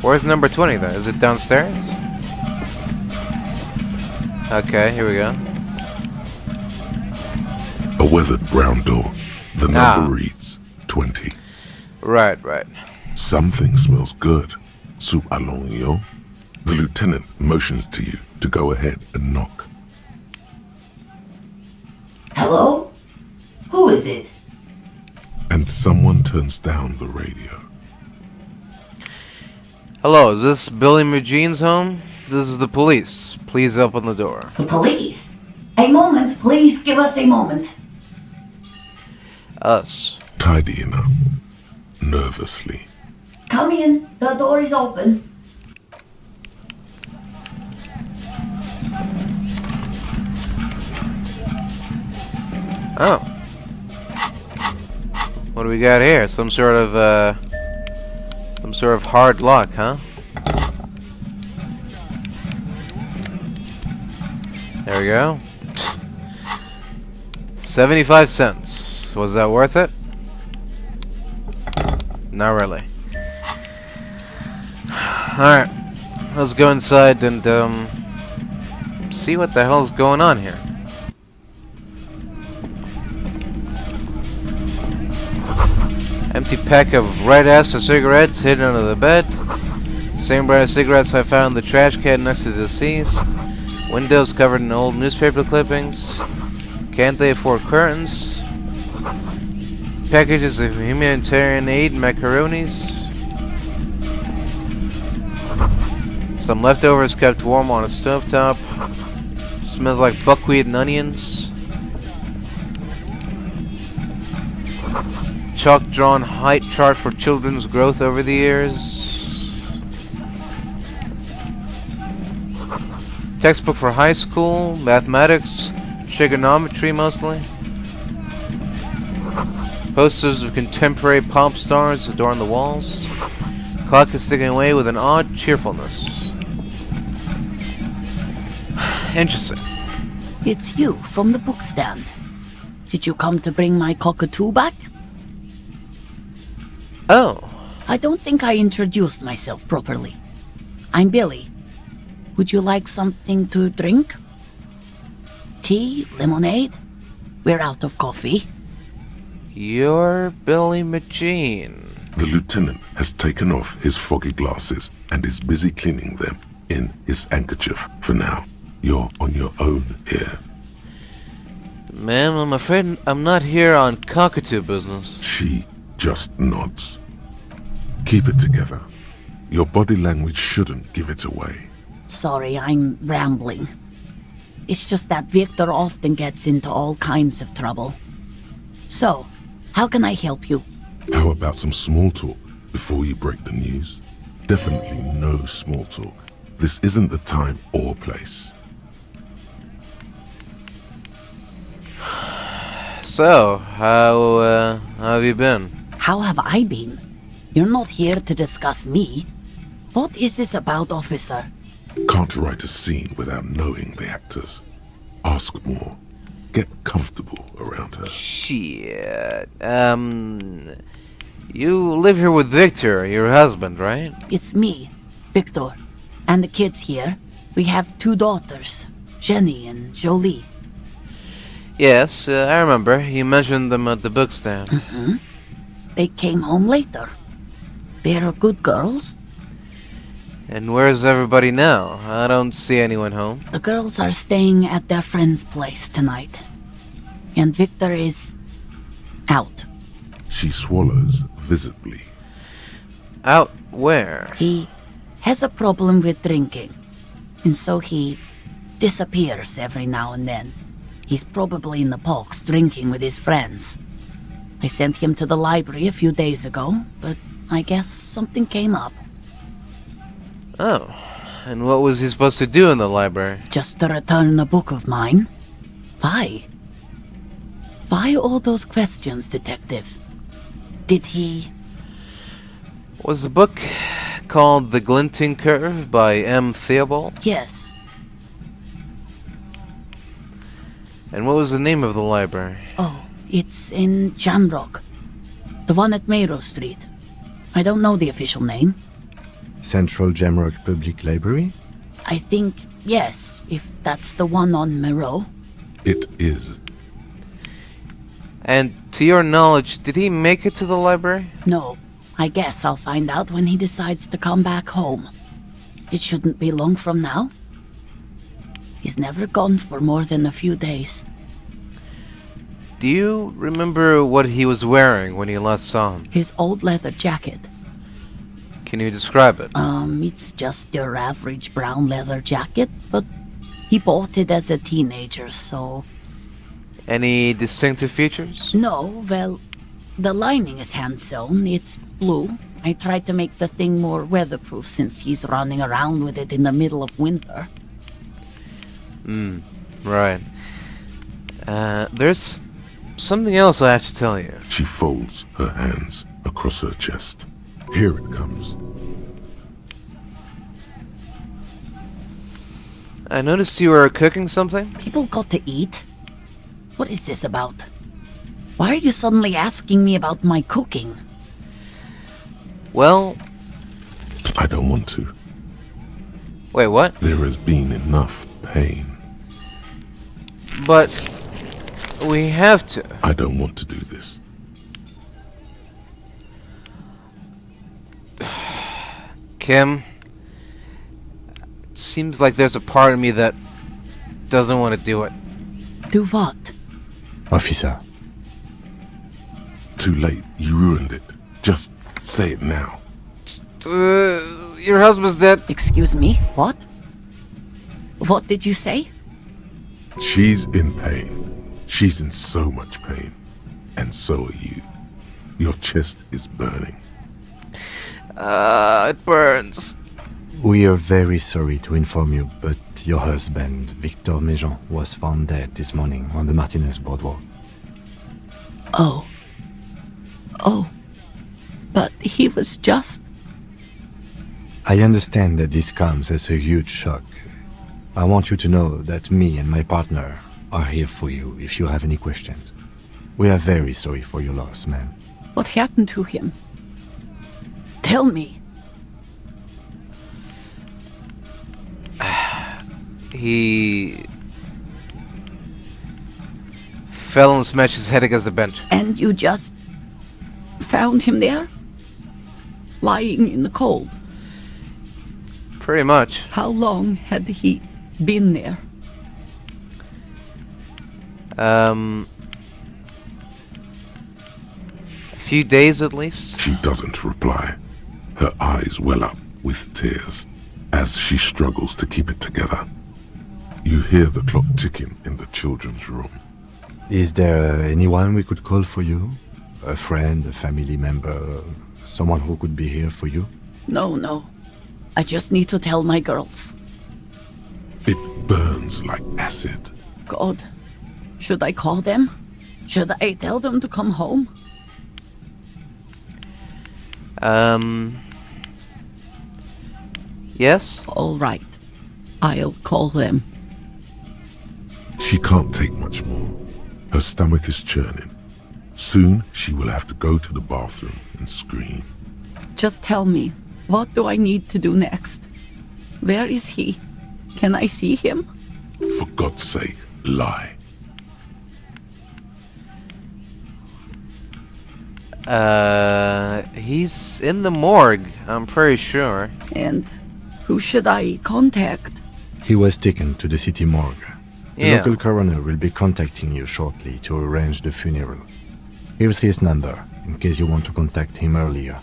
Where's number 20 then? Is it downstairs? Okay, here we go. A weathered brown door. The number reads 20. Right. Something smells good. Soup allons yo. The lieutenant motions to you to go ahead and knock. Hello? Who is it? And someone turns down the radio. Hello, is this Billy McGean's home? This is the police. Please open the door. The police? A moment, please give us a moment. Us. Tidying up. Nervously. Come in, the door is open. Oh. What do we got here? Some sort of hard lock, huh? There we go. 75 cents. Was that worth it? Not really. Alright. Let's go inside and, see what the hell's going on here. Empty pack of red acid cigarettes hidden under the bed. Same brand of cigarettes I found in the trash can next to the deceased. Windows covered in old newspaper clippings. Can't they afford curtains? Packages of humanitarian aid and macaronis. Some leftovers kept warm on a stovetop. Smells like buckwheat and onions. Chalk-drawn height chart for children's growth over the years. Textbook for high school, mathematics, trigonometry mostly. Posters of contemporary pop stars adorn the walls. Clock is ticking away with an odd cheerfulness. Interesting. It's you from the book stand. Did you come to bring my cockatoo back? Oh. I don't think I introduced myself properly. I'm Billy. Would you like something to drink? Tea? Lemonade? We're out of coffee. You're Billy McGean. The lieutenant has taken off his foggy glasses and is busy cleaning them in his handkerchief for now. You're on your own here. Ma'am, I'm afraid I'm not here on cockatoo business. She just nods. Keep it together. Your body language shouldn't give it away. Sorry, I'm rambling. It's just that Victor often gets into all kinds of trouble. So, how can I help you? How about some small talk before you break the news? Definitely no small talk. This isn't the time or place. So, how have you been? How have I been? You're not here to discuss me. What is this about, officer? Can't write a scene without knowing the actors. Ask more. Get comfortable around her. Shit. You live here with Victor, your husband, right? It's me, Victor, and the kids here. We have 2 daughters, Jenny and Jolie. Yes, I remember. You mentioned them at the book stand. Mm-hmm. They came home later. They're good girls. And where's everybody now? I don't see anyone home. The girls are staying at their friend's place tonight. And Victor is out. She swallows visibly. Out where? He has a problem with drinking. And so he disappears every now and then. He's probably in the box drinking with his friends. I sent him to the library a few days ago, but I guess something came up. Oh, and what was he supposed to do in the library? Just to return a book of mine. Why? Why all those questions, Detective? Did he... Was the book called The Glinting Curve by M. Theobald? Yes. And what was the name of the library? Oh, it's in Jamrock. The one at Mayrow Street. I don't know the official name. Central Jamrock Public Library? I think, yes, if that's the one on Mayrow. It is. And to your knowledge, did he make it to the library? No. I guess I'll find out when he decides to come back home. It shouldn't be long from now. He's never gone for more than a few days. Do you remember what he was wearing when you last saw him? His old leather jacket. Can you describe it? It's just your average brown leather jacket, but he bought it as a teenager, so... Any distinctive features? No, well, the lining is hand-sewn. It's blue. I tried to make the thing more weatherproof since he's running around with it in the middle of winter. Right. There's something else I have to tell you. She folds her hands across her chest. Here it comes. I noticed you were cooking something. People got to eat. What is this about? Why are you suddenly asking me about my cooking? Well... I don't want to. Wait, what? There has been enough pain. But... we have to. I don't want to do this. Kim... Seems like there's a part of me that doesn't want to do it. Do what? Officer. Too late. You ruined it. Just say it now. Your husband's dead. Excuse me? What? What did you say? She's in pain. She's in so much pain. And so are you. Your chest is burning. It burns. We are very sorry to inform you, but your husband, Victor Méjean, was found dead this morning on the Martinez boardwalk. Oh. But he was just... I understand that this comes as a huge shock. I want you to know that me and my partner are here for you if you have any questions. We are very sorry for your loss, ma'am. What happened to him? Tell me. He... fell and smashed his head against the bench. And you just... found him there? Lying in the cold? Pretty much. How long had he been there? A few days at least. She doesn't reply. Her eyes well up with tears as she struggles to keep it together. You hear the clock ticking in the children's room. Is there anyone we could call for you? A friend, a family member, someone who could be here for you? No. I just need to tell my girls. It burns like acid. God. Should I call them? Should I tell them to come home? Yes? All right. I'll call them. She can't take much more. Her stomach is churning. Soon she will have to go to the bathroom and scream. Just tell me, what do I need to do next? Where is he? Can I see him? For God's sake, lie. He's in the morgue, I'm pretty sure. And who should I contact? He was taken to the city morgue. The Yeah. local coroner will be contacting you shortly to arrange the funeral. Here's his number, in case you want to contact him earlier.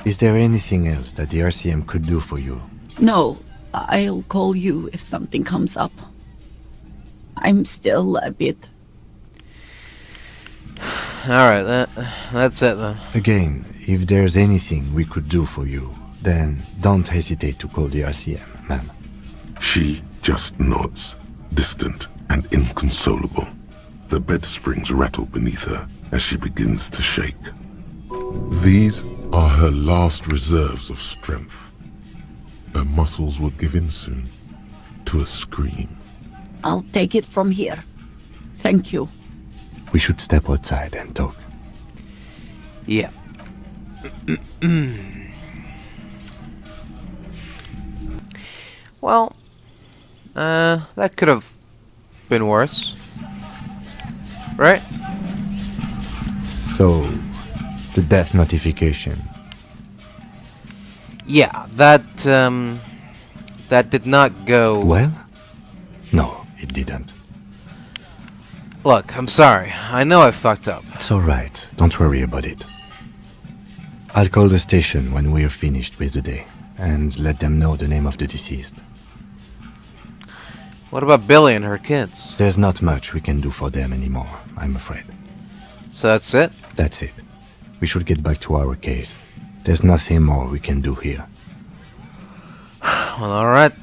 Is there anything else that the RCM could do for you? No, I'll call you if something comes up. I'm still a bit. Alright, that's it then. Again, if there's anything we could do for you, then don't hesitate to call the RCM, ma'am. She just nods, distant and inconsolable. The bed springs rattle beneath her as she begins to shake. These are her last reserves of strength. Her muscles will give in soon to a scream. I'll take it from here. Thank you. We should step outside and talk. Yeah. Well, that could have been worse. Right? So, the death notification. Yeah, that did not go... Well? No, it didn't. Look, I'm sorry. I know I fucked up. It's alright. Don't worry about it. I'll call the station when we're finished with the day, and let them know the name of the deceased. What about Billy and her kids? There's not much we can do for them anymore, I'm afraid. So that's it? That's it. We should get back to our case. There's nothing more we can do here. Well, alright.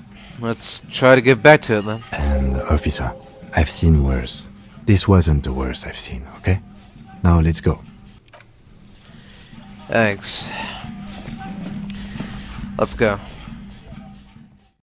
Let's try to get back to it then. And, officer, I've seen worse. This wasn't the worst I've seen, okay? Now let's go. Thanks. Let's go.